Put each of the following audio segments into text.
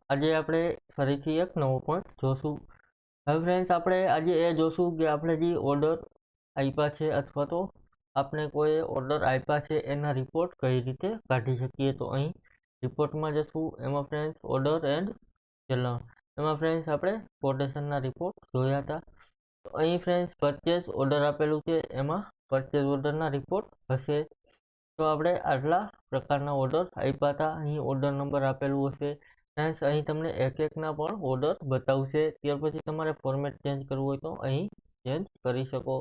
આજે આપણે ફરીથી એક નવો પોઈન્ટ જોશું. હવે ફ્રેન્ડ્સ આપણે આજે એ જોશું કે આપણે જે ઓર્ડર આપ્યા છે અથવા તો આપણે કોઈ ઓર્ડર આપ્યા છે એના રિપોર્ટ કઈ રીતે કાઢી શકીએ. તો અહીં રિપોર્ટમાં જશું, એમાં ફ્રેન્ડ્સ ઓર્ડર એન્ડ ચલણ, એમાં ફ્રેન્ડ્સ આપણે કોટેશનના રિપોર્ટ જોયા હતા. તો અહીં ફ્રેન્ડ્સ પરચેસ ઓર્ડર આપેલું છે, એમાં પરચેસ ઓર્ડરના રિપોર્ટ હશે. તો આપણે આટલા પ્રકારના ઓર્ડર આપ્યા હતા, અહીં ઓર્ડર નંબર આપેલું હશે. ફ્રેન્ડ્સ અહીં તમને એક એકના પણ ઓર્ડર બતાવશે. ત્યાર પછી તમારે ફોર્મેટ ચેન્જ કરવું હોય તો અહીં ચેન્જ કરી શકો.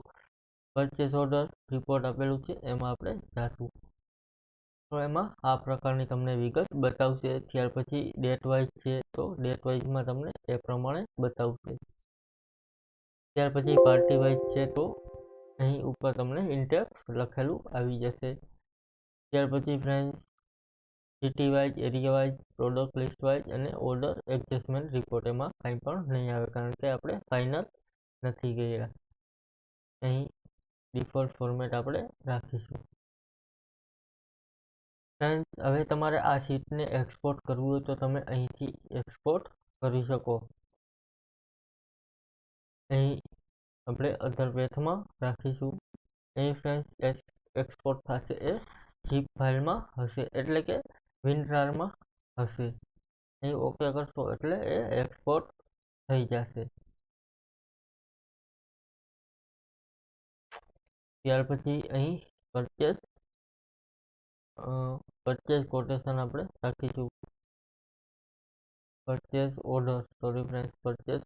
પરચેસ ઓર્ડર રિપોર્ટ આપેલું છે એમાં આપણે જાશું. તો એમાં આ પ્રકારની તમને વિગત બતાવશે. ત્યાર પછી ડેટ વાઇઝ છે તો ડેટ વાઇઝમાં તમને એ પ્રમાણે બતાવશે. ત્યાર પછી પાર્ટી વાઇઝ છે તો અહીં ઉપર તમને ઇન્ટેક્સ લખેલું આવી જશે. ત્યાર પછી friends city wise, area wise, product list wise અને ઓર્ડર એડજસ્ટમેન્ટ રિપોર્ટ, એમાં કંઈ પણ નહીં આવે કારણ કે આપણે ફાઇનલ નથી ગયા. અહીં ડિફોલ્ટ ફોર્મેટ આપણે રાખીશું. ફ્રેન્ડ્સ હવે તમારે આ શીટને એક્સપોર્ટ કરવું હોય તો તમે અહીંથી એક્સપોર્ટ કરી શકો. અહીં આપણે અધર પેથમાં રાખીશું. અહીં ફ્રેન્ડ્સ એક્સપોર્ટ થશે એ ઝીપ ફાઇલમાં હશે, એટલે કે વિનરારમાં હશે. અહીં ઓકે કરશો એટલે એ એક્સપોર્ટ થઈ જશે. ત્યાર પછી અહીં પરચેસ કોટેશન આપણે રાખીશું. પરચેસ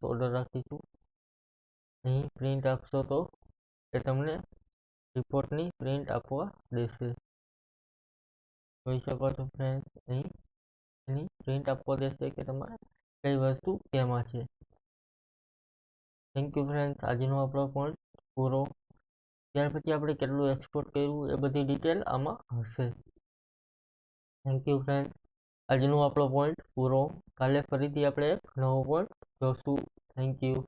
ઓર્ડર રાખીશું. અહીં પ્રિન્ટ આપશો તો એ તમને રિપોર્ટની પ્રિન્ટ આપવા દેશે. જોઈ શકો છો ફ્રેન્ડ્સ, અહીં એની પ્રિન્ટ આપવા દેશે કે તમારે કઈ વસ્તુ કેમાં છે. થેન્ક યુ ફ્રેન્ડ્સ, આજનો આપણો પોઈન્ટ પૂરો. ત્યાર પછી આપણે કેટલું એક્સપોર્ટ કર્યું એ બધી ડિટેલ આમાં હશે. થેન્ક યુ ફ્રેન્ડ્સ, આજનો આપણો પોઈન્ટ પૂરો. કાલે ફરીથી આપણે એક નવો પોઈન્ટ જોશું. Thank you.